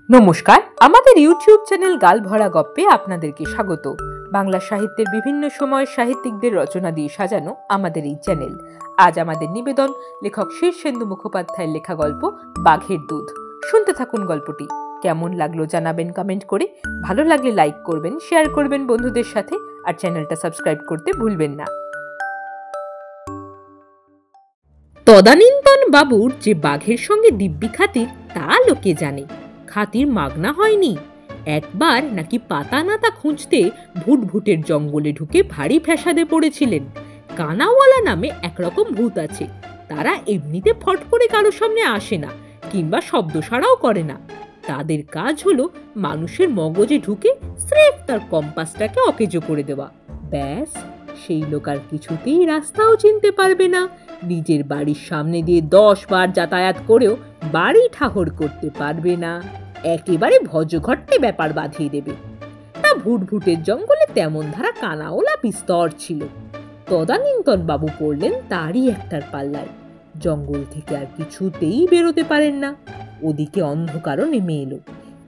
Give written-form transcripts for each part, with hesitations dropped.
নমস্কার, আমাদের YouTube channel গাল ভরা গপ্পে আপনাদেরকে স্বাগত। বাংলা সাহিত্যের বিভিন্ন সময় সাহিত্যিকদের রচনা দিয়ে সাজানো আমাদের এই চ্যানেল। আজ আমাদের নিবেদন লেখক শীর্ষেন্দু মুখোপাধ্যায়ের লেখা গল্প বাঘের দুধ। শুনতে থাকুন গল্পটি। কেমন লাগলো জানাবেন কমেন্ট করে। ভালো লাগলে লাইক করবেন, শেয়ার করবেন বন্ধুদের সাথে, আর চ্যানেলটা সাবস্ক্রাইব করতে ভুলবেন না। তদানীন্তন বাবুর যে বাঘের সঙ্গে দিব্যি খাতির তা লোকে জানে। খাতির মাগনা হয়নি। একবার নাকি পাতা নাতা খুঁজতে ভুটভুটের জঙ্গলে ঢুকে ভারী ফ্যাসাদে পড়েছিলেন। কানাওয়ালা নামে একরকম ভূত আছে। তারা এমনিতে ফট করে কারো সামনে আসে না, কিংবা শব্দ সাড়াও করে না। তাদের কাজ হলো মানুষের মগজে ঢুকে স্রেফ তার কম্পাসটাকে অকেজো করে দেওয়া। ব্যাস, সেই লোক আর কিছুতেই রাস্তাও চিনতে পারবে না। নিজের বাড়ির সামনে দিয়ে 10 বার যাতায়াত করেও বাড়ি ঠাহর করতে পারবে না। একেবারে ভজঘট্টে ব্যাপার বাঁধিয়ে দেবে। তা ভুটভুটের জঙ্গলে তেমন ধারা কানাওলা বিস্তর ছিল। তদানীন্তন বাবু পড়লেন তারই একটার পাল্লায়। জঙ্গল থেকে আর কিছুতেই বেরোতে পারেন না। ওদিকে অন্ধকারও নেমে এলো।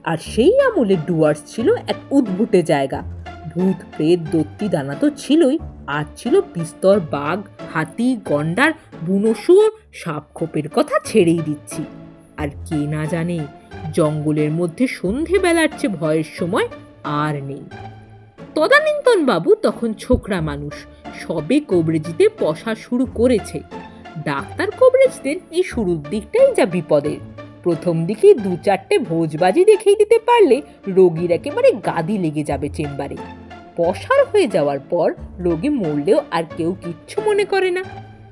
আর সেই আমলে ডুয়ার্স ছিল এক উদ্ভুটে জায়গা। ভূত প্রেত দত্তি দানা তো ছিলই, আর ছিল বিস্তর বাঘ, হাতি, গন্ডার, বুনো শুয়োর, সাপ খোপের কথা ছেড়েই দিচ্ছি। আর কে না জানে জঙ্গলের মধ্যে সন্ধেবেলার চেয়ে ভয়ের সময় আর নেই। তদানীন্তন বাবু তখন ছোকরা মানুষ, সবে কবরেজিতে পশা শুরু করেছে। ডাক্তার কবরেজদের এই শুরুর দিকটাই যা বিপদের। প্রথম দিকে 2-4টে ভোজবাজি দেখিয়ে দিতে পারলে রোগীর একেবারে গাদি লেগে যাবে চেম্বারে। পশার হয়ে যাওয়ার পর রোগী মরলেও আর কেউ কিচ্ছু মনে করে না।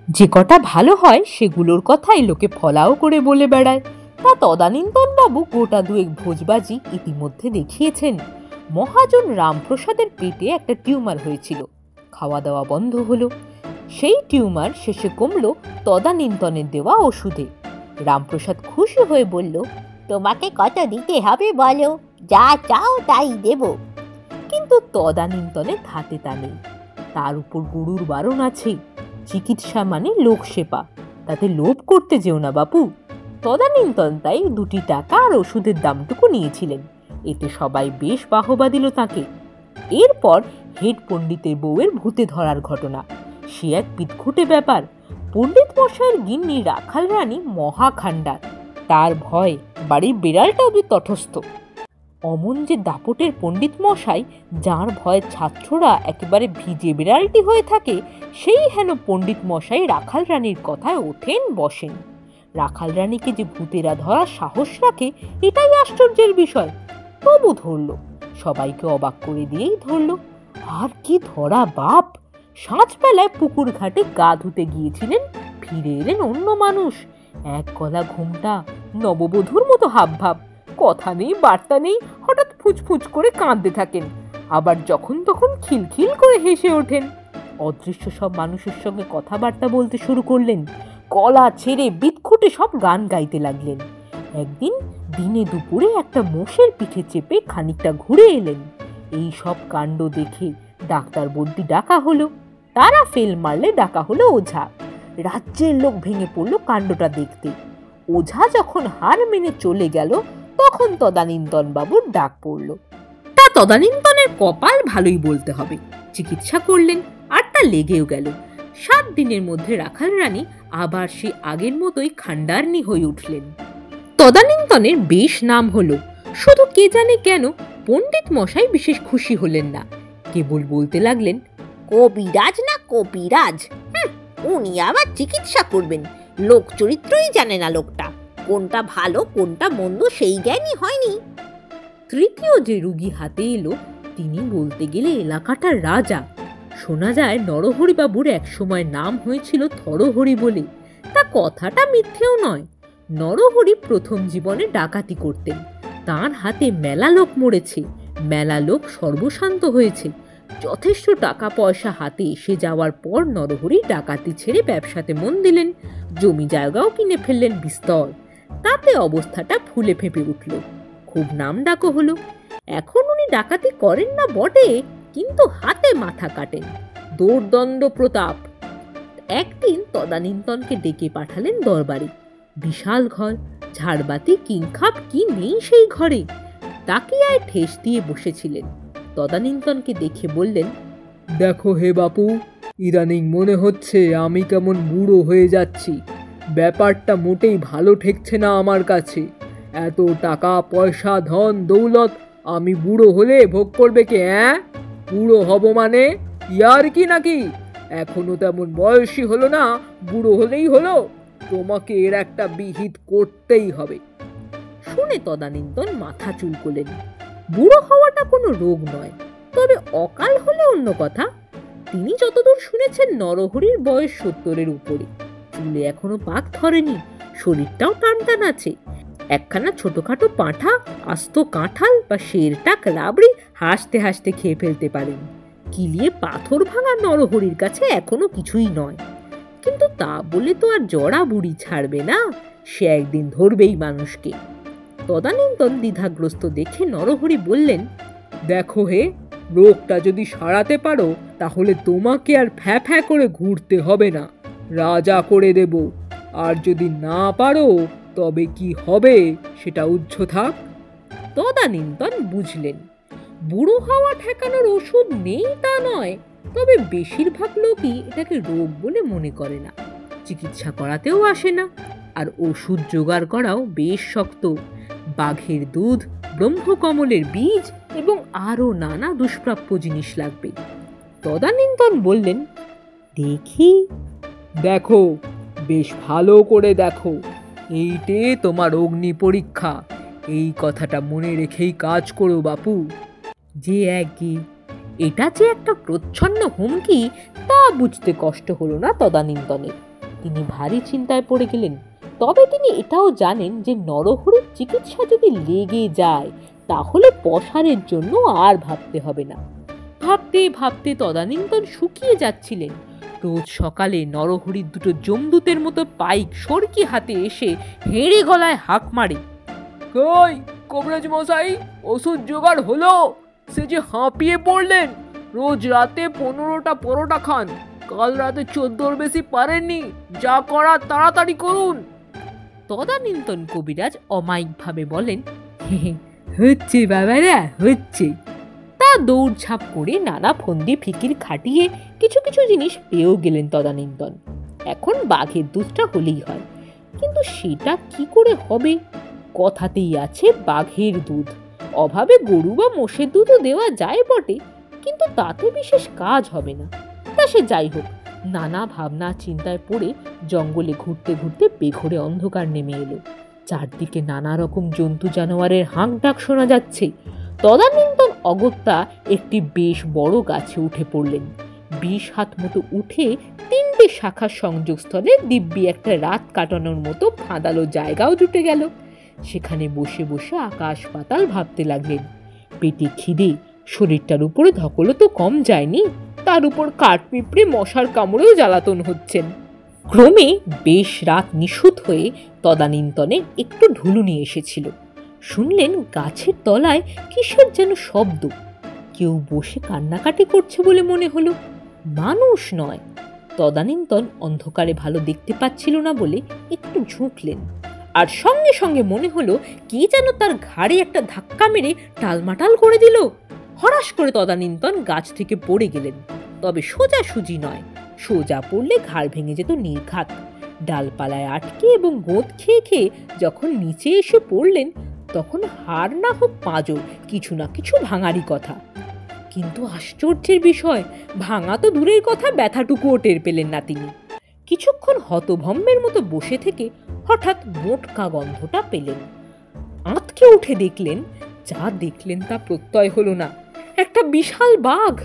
যে কটা ভালো হয় সেগুলোর কথাই লোকে ফলাও করে বলে বেড়ায়। তা তদানীন্তন বাবু গোটা 2 ভোজবাজি ইতিমধ্যে দেখিয়েছেন। মহাজন রামপ্রসাদের পেটে একটা টিউমার হয়েছিল। খাওয়া দাওয়া বন্ধ হলো। সেই টিউমার শেষে কমলো তদানীন্তনের দেওয়া ওষুধে। রামপ্রসাদ খুশি হয়ে বলল, তোমাকে কত দিতে হবে বলো, যা চাও তাই দেব। কিন্তু তদানীন্তনের ধাতে তা নেই। তার উপর গুরুর বারণ আছে, চিকিৎসা মানে লোক সেবা, তাতে লোভ করতে যেও না বাপু। তদানীন্তন তাই 2 টাকা আর ওষুধের দামটুকু নিয়েছিলেন। এতে সবাই বেশ বাহবা দিল তাকে। এরপর হেড পণ্ডিতের বউয়ের ভূতে ধরার ঘটনা। সে এক পিটখুটে ব্যাপার। পণ্ডিত মশাইয়ের গিন্নি রাখাল রানী মহাখান্ডার। তার ভয় বাড়ির বিড়ালটা অবধি তটস্থ। অমন যে দাপটের পণ্ডিত মশাই, যার ভয়ে ছাত্ররা একেবারে ভিজে বিড়ালটি হয়ে থাকে, সেই হেন পণ্ডিত মশাই রাখাল রানীর কথায় ওঠেন বসেন। রাখাল রানীকে যে ভূতেরা ধরার সাহস রাখে, এটাই আশ্চর্যের বিষয়। তবু ধরল, সবাইকে অবাক করে দিয়েই ধরল। আর কি ধরা বাপ! সাঁঝবেলায় পুকুর ঘাটে গা ধুতে গিয়েছিলেন, ফিরে এলেন অন্য মানুষ। এক গলা ঘুমটা, নববধূর মতো হাবভাব, কথা নেই বার্তা নেই, হঠাৎ ফুচফুচ করে কাঁদতে থাকেন, আবার যখন তখন খিলখিল করে হেসে ওঠেন। অদৃশ্য সব মানুষের সঙ্গে কথাবার্তা বলতে শুরু করলেন। গলা ছেড়ে বিৎখুটে সব গান গাইতে লাগলেন। একদিন দিনে দুপুরে একটা মোষের পিঠে চেপে খানিকটা ঘুরে এলেন। এই সব কাণ্ড দেখে ডাক্তার বদ্যি ডাকা হলো। তারা ফেল মারলে ডাকা হলো ওঝা। রাজ্যের লোক ভেঙে পড়লো কাণ্ডটা দেখতে। ওঝা যখন হার মেনে চলে গেল, তখন তদানীন্তন বাবুর ডাক পড়ল। তা তদানীন্তনের কপাল ভালোই বলতে হবে। চিকিৎসা করলেন, আর তা লেগেও গেল। 7 দিনের মধ্যে রাখাল রানী আবার সে আগের মতোই খান্ডারনি হয়ে উঠলেন। তদানীন্তনের বেশ নাম হলো। শুধু কে জানে কেন পণ্ডিত মশাই বিশেষ খুশি হলেন না। কেবল বলতে লাগলেন, কবিরাজ না কবিরাজ, উনি আবার চিকিৎসা করবেন। লোক চরিত্রই জানে না লোকটা। কোনটা ভালো কোনটা মন্দ সেই জ্ঞানই হয়নি। তৃতীয় যে রুগী হাতে এলো, তিনি বলতে গেলে এলাকাটার রাজা। শোনা যায় নরহরিবাবুর এক সময় নাম হয়েছিল থরহরি বলে। তা কথাটা মিথ্যেও নয়। নরহরি প্রথম জীবনে ডাকাতি করতেন। তার হাতে মেলা লোক মরেছে, মেলা লোক সর্বশান্ত হয়েছে। যথেষ্ট টাকা পয়সা হাতে এসে যাওয়ার পর নরহরি ডাকাতি ছেড়ে ব্যবসাতে মন দিলেন। জমি জায়গাও কিনে ফেললেন বিস্তর। তাতে অবস্থাটা ফুলে ফেঁপে উঠল। খুব নাম ডাকও হলো। এখন উনি ডাকাতি করেন না বটে, কিন্তু হাতে মাথা কাটেন। দৌর্দণ্ড প্রতাপ। একদিন তদানীন্তনকে ডেকে পাঠালেন দরবারে। বিশাল ঘর, ঝাড়বাতি কিংখাপ কি নেই সেই ঘরে, তাকে আর ঠেস দিয়ে বসেছিলেন। তদানীন্তনকে দেখে বললেন, দেখো হে বাপু, ইদানিং মনে হচ্ছে আমি কেমন বুড়ো হয়ে যাচ্ছি। ব্যাপারটা মোটেই ভালো ঠেকছে না আমার কাছে। এত টাকা পয়সা ধন দৌলত আমি বুড়ো হলে ভোগ করবে কে? বুড়ো হব মানে ইয়ার কি নাকি? এখনো তেমন বয়সী হলো না, বুড়ো হলেই হলো। তোমাকে এর একটা বিহিত করতেই হবে। শুনে তদানীন্তন মাথা চুলকোলেন। বুড়ো হওয়াটা কোনো রোগ নয়, তবে অকাল হলে অন্য কথা। তিনি যতদূর শুনেছেন নরহরির বয়স 70-এর উপরে, চুলে এখনো পাক ধরেনি, শরীরটাও টানটান আছে। একখানা ছোটখাটো পাঁঠা, আস্ত কাঁঠাল বা শেরটাক রাবড়ি হাসতে হাসতে খেয়ে ফেলতে পারেন। কিলিয়ে পাথর ভাঙা নরহরির কাছে এখনো কিছুই নয়। কিন্তু তা বলে তো আর জড়া বুড়ি ছাড়বে না, সে একদিন ধরবেই মানুষকে। তদানীন্তন দ্বিধাগ্রস্ত দেখে নরহরি বললেন, দেখো হে, রোগটা যদি সারাতে পারো তাহলে তোমাকে আর ফ্যা ফ্যা করে ঘুরতে হবে না, রাজা করে দেব। আর যদি না পারো তবে কি হবে সেটা উজ্জ্ব থাক। তদানীন্তন বুঝলেন, বুড়ো হওয়া ঠেকানোর ওষুধ নেই তা নয়, তবে বেশিরভাগ লোকই এটাকে রোগ বলে মনে করে না, চিকিৎসা করাতেও আসে না। আর ওষুধ জোগাড় করাও বেশ শক্ত। বাঘের দুধ, ব্রহ্মকমলের বীজ এবং আরও নানা দুষ্প্রাপ্য জিনিস লাগবে। তদানীন্তন বললেন, দেখি। দেখো, বেশ ভালো করে দেখো, এইটে তোমার অগ্নি পরীক্ষা। এই কথাটা মনে রেখেই কাজ করো বাপু। যে একই এটা যে একটা প্রচ্ছন্ন হুমকি তা বুঝতে কষ্ট হলো না তদানীন্তনের। তিনি ভারী চিন্তায় পড়ে গেলেন। তবে তিনি এটাও জানেন যে নরহরির চিকিৎসা যদি লেগে যায় তাহলে পসারের জন্য আর ভাবতে হবে না। ভাবতে ভাবতে তদানীন্তন শুকিয়ে যাচ্ছিলেন। রোজ সকালে নরহরির দুটো জমদূতের মতো পাইক সরকি হাতে এসে হেঁড়ে গলায় হাঁক মারে, কই কবিরাজ মশাই, ওষুধ জোগাড় হলো? সে যে হাঁপিয়ে পড়লেন। রোজ রাতে 15টা পরোটা খান, কাল রাতে 14-র বেশি পারেননি। যা করার তাড়াতাড়ি করুন। তদানীন্তন কবিরাজ অমায়িকভাবে বলেন, হচ্ছে বাবারা, হচ্ছে। তা দৌড়ঝাঁপ করে নানা ফন্দি ফিকির খাটিয়ে কিছু কিছু জিনিস পেয়েও গেলেন তদানীন্তন। এখন বাঘের দুধটা হলেই হয়, কিন্তু সেটা কি করে হবে? কথাতেই আছে বাঘের দুধ, অভাবে গরু বা মোষের দুধও দেওয়া যায় বটে, কিন্তু তাতে বিশেষ কাজ হবে না। তা সে যাই হোক, নানা ভাবনা চিন্তায় পড়ে জঙ্গলে ঘুরতে ঘুরতে বেঘোরে অন্ধকার নেমে এলো। চারদিকে নানা রকম জন্তু জানোয়ারের হাঁক ডাক শোনা যাচ্ছে। তদানীন্তন অগত্যা একটি বেশ বড় গাছে উঠে পড়লেন। 20 হাত মতো উঠে 3টে শাখার সংযোগস্থলে দিব্যি একটা রাত কাটানোর মতো ফাঁদালো জায়গাও জুটে গেল। সেখানে বসে বসে আকাশ পাতাল ভাবতে লাগলেন। পেটে খিদে, শরীরটার উপরে ধকলও তো কম যায়নি, তার উপর কাঠ পিঁপড়ে মশার কামড়েও জ্বালাতন হচ্ছেন। ক্রমে বেশ রাত নিশুত হয়ে তদানীন্তনে একটু ঢুলুনি এসেছিল। শুনলেন গাছের তলায় কিসের যেন শব্দ। কেউ বসে কান্নাকাটি করছে বলে মনে হলো, মানুষ নয়। তদানীন্তন অন্ধকারে ভালো দেখতে পাচ্ছিল না বলে একটু ঝুঁকলেন, আর সঙ্গে সঙ্গে মনে হলো কে যেন তার ঘাড়ে একটা ধাক্কা মেরে টালমাটাল করে দিল। হঠাৎ করে তদানীন্তন গাছ থেকে পড়ে গেলেন, তবে সোজাসুজি নয়। সোজা পড়লে ঘাড় ভেঙে যেত নির্ঘাত। ডালপালায় আটকে এবং গোঁদ খেয়ে খেয়ে যখন নিচে এসে পড়লেন, তখন হাড় না হোক পাঁজর, কিছু না কিছু ভাঙারই কথা। কিন্তু আশ্চর্যের বিষয়, ভাঙা তো দূরের কথা, ব্যথাটুকুও টের পেলেন না তিনি। কিছুক্ষণ হতভম্বের মতো বসে থেকে হঠাৎ মোটকা গন্ধটা পেলেন। আঁতকে উঠে দেখলেন, যা দেখলেন তা প্রত্যয় হলো না। একটা বিশাল বাঘ।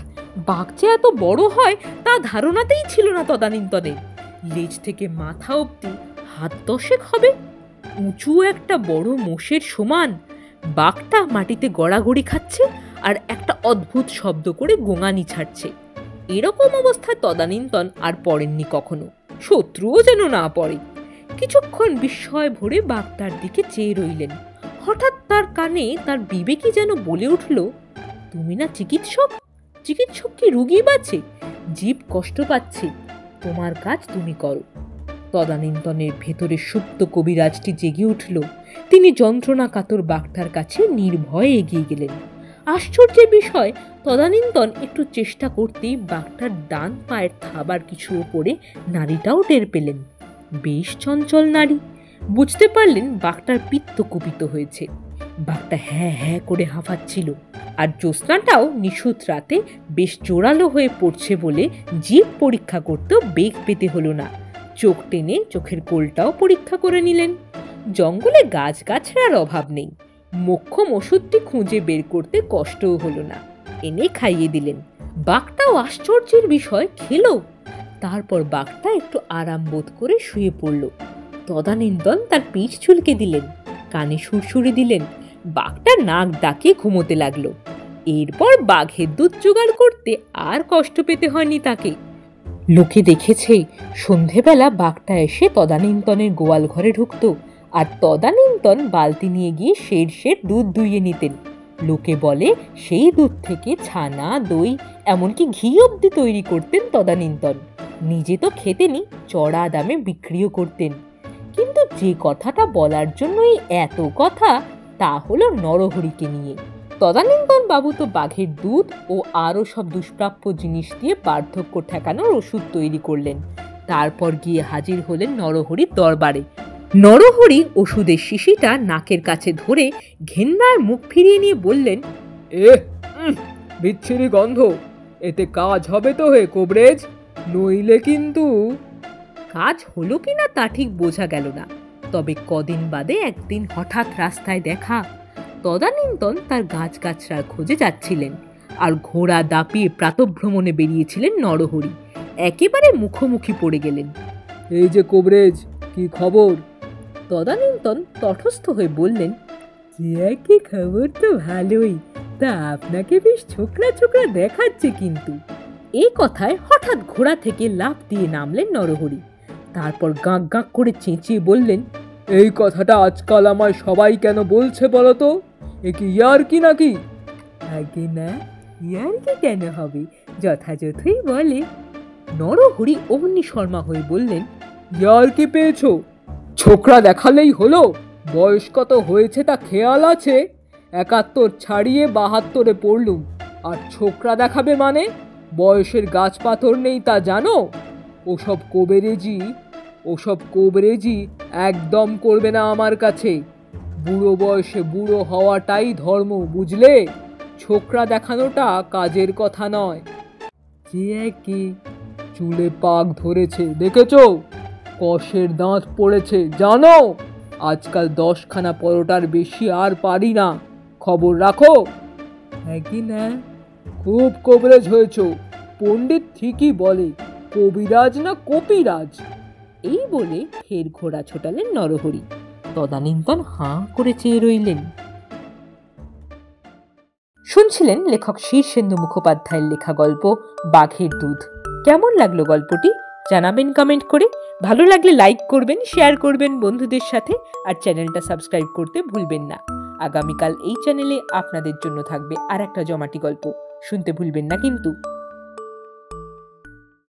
বাঘ যে এত বড় হয় তা ধারণাতেই ছিল না তদানীন্তনের। লেজ থেকে মাথা অবধি হাত 10 হবে, উঁচু একটা বড় মোষের সমান। বাঘটা মাটিতে গড়াগড়ি খাচ্ছে আর একটা অদ্ভুত শব্দ করে গোঙানি ছাড়ছে। এরকম অবস্থায় তদানীন্তন আর পড়েননি কখনো, শত্রুও যেন না পড়ে। কিছুক্ষণ বিস্ময় ভরে বাঘটার দিকে চেয়ে রইলেন। হঠাৎ তার কানে তার বিবেকই যেন বলে উঠল, তুমি না চিকিৎসক? চিকিৎসক কি রুগী বাঁচে? জীব কষ্ট পাচ্ছে, তোমার কাজ তুমি করো। তদানীন্তনের ভেতরে সুপ্ত কবিরাজটি জেগে উঠল। তিনি যন্ত্রণা কাতর বাঘটার কাছে নির্ভয়ে এগিয়ে গেলেন। আশ্চর্যের বিষয়, তদানীন্তন একটু চেষ্টা করতেই বাঘটার ডান পায়ের থাবার কিছু ওপরে নাড়িটাও টের পেলেন। বেশ চঞ্চল নাড়ি। বুঝতে পারলেন বাঘটার পিত্ত কুপিত হয়েছে। বাঘটা হ্যাঁ হ্যাঁ করে হাঁফাচ্ছিল, আর জ্যোৎস্নাটাও নিশুত রাতে বেশ জোরালো হয়ে পড়ছে বলে জিভ পরীক্ষা করতেও বেগ পেতে হলো না। চোখ টেনে চোখের কোলটাও পরীক্ষা করে নিলেন। জঙ্গলে গাছগাছড়ার অভাব নেই। মোক্ষম ওষুধটি খুঁজে বের করতে কষ্টও হলো না। এনে খাইয়ে দিলেন। বাঘটাও আশ্চর্যের বিষয় খেলো। তারপর বাঘটা একটু আরাম বোধ করে শুয়ে পড়ল। তদানীন্তন তার পিঠ চুলকে দিলেন, কানে সুরসুরি দিলেন। বাঘটা নাক ডাকে ঘুমোতে লাগলো। এরপর বাঘের দুধ জোগাড় করতে আর কষ্ট পেতে হয়নি তাকে। লোকে দেখেছে সন্ধেবেলা বাঘটা এসে তদানীন্তনের গোয়াল ঘরে ঢুকতো, আর তদানীন্তন বালতি নিয়ে গিয়ে সের সের দুধ দুইয়ে নিতেন। লোকে বলে সেই দুধ থেকে ছানা, দই, এমনকি ঘি অবধি তৈরি করতেন তদানীন্তন। নিজে তো খেতেনই, চড়া দামে বিক্রিও করতেন। কিন্তু যে কথাটা বলার জন্যই এত কথা, তা হলো নরহরিকে নিয়ে। তদানীন্তন বাবু তো বাঘের দুধ ও আরও সব দুষ্প্রাপ্য জিনিস দিয়ে বার্ধক্য ঠেকানোর ওষুধ তৈরি করলেন। তারপর গিয়ে হাজির হলেন নরহরির দরবারে। নরহরি ওষুধের শিশিটা নাকের কাছে ধরে ঘেন্নার মুখ ফিরিয়ে নিয়ে বললেন, বিচ্ছিরি গন্ধ, এতে কাজ হবে তো হে কবরেজ, নইলে কিন্তু। কাজ হলো কিনা তা ঠিক বোঝা গেল না, তবে কদিন বাদে একদিন হঠাৎ রাস্তায় দেখা। তদানীন্তন তার গাছগাছড়ার খোঁজে যাচ্ছিলেন, আর ঘোড়া দাপিয়ে প্রাতঃভ্রমণে বেরিয়েছিলেন নরহরি। একেবারে মুখোমুখি পড়ে গেলেন। এই যে কবরেজ, কি খবর? তদানীন্তন তটস্থ হয়ে বললেন, কি খবর তো ভালোই, তা আপনাকে বেশ ছোকরা ছোকরা দেখাচ্ছে কিন্তু। এই কথায় হঠাৎ ঘোড়া থেকে লাফ দিয়ে নামলেন নরহরি। তারপর গাঁক গাঁক করে চেঁচিয়ে বললেন, এই কথাটা আজকাল আমায় সবাই কেন বলছে বলো তো? এ কি ইয়ার্কি নাকি? আগে না, ইয়ার্কি কেন হবে, যথাযথই বলে। নরহরি অগ্নি শর্মা হয়ে বললেন, ইয়ার্কি পেয়েছো? ছোকরা দেখালেই হলো? বয়স কত হয়েছে তা খেয়াল আছে? 71 ছাড়িয়ে 72-এ পড়লুম, আর ছোকরা দেখাবে মানে? বয়সের গাছ পাথর নেই তা জানো? ওসব কবরেজি একদম করবে না আমার কাছে। বুড়ো বয়সে বুড়ো হওয়াটাই ধর্ম, বুঝলে? ছোকরা দেখানোটা কাজের কথা নয়। কি চুলে পাক ধরেছে দেখেছো? কষের দাঁত পড়েছে জানো? আজকাল 10খানা পরোটার বেশি আর পারি না, খবর রাখো। হ্যাঁ কি না, খুব কবরেজ হয়েছ। পণ্ডিত ঠিকই বলে, কবিরাজ না কপিরাজ। এই বলে ফের ঘোড়া ছোটালেন নরহরি। তদানীন্তন হাঁ করে চেয়ে রইলেন। শুনছিলেন লেখক শীর্ষেন্দু মুখোপাধ্যায়ের লেখা গল্প বাঘের দুধ। কেমন লাগলো গল্পটি জানাবেন কমেন্ট করে। ভালো লাগলে লাইক করবেন, শেয়ার করবেন বন্ধুদের সাথে, আর চ্যানেলটা সাবস্ক্রাইব করতে ভুলবেন না। আগামীকাল এই চ্যানেলে আপনাদের জন্য থাকবে আর একটা জমাটি গল্প, শুনতে ভুলবেন না কিন্তু।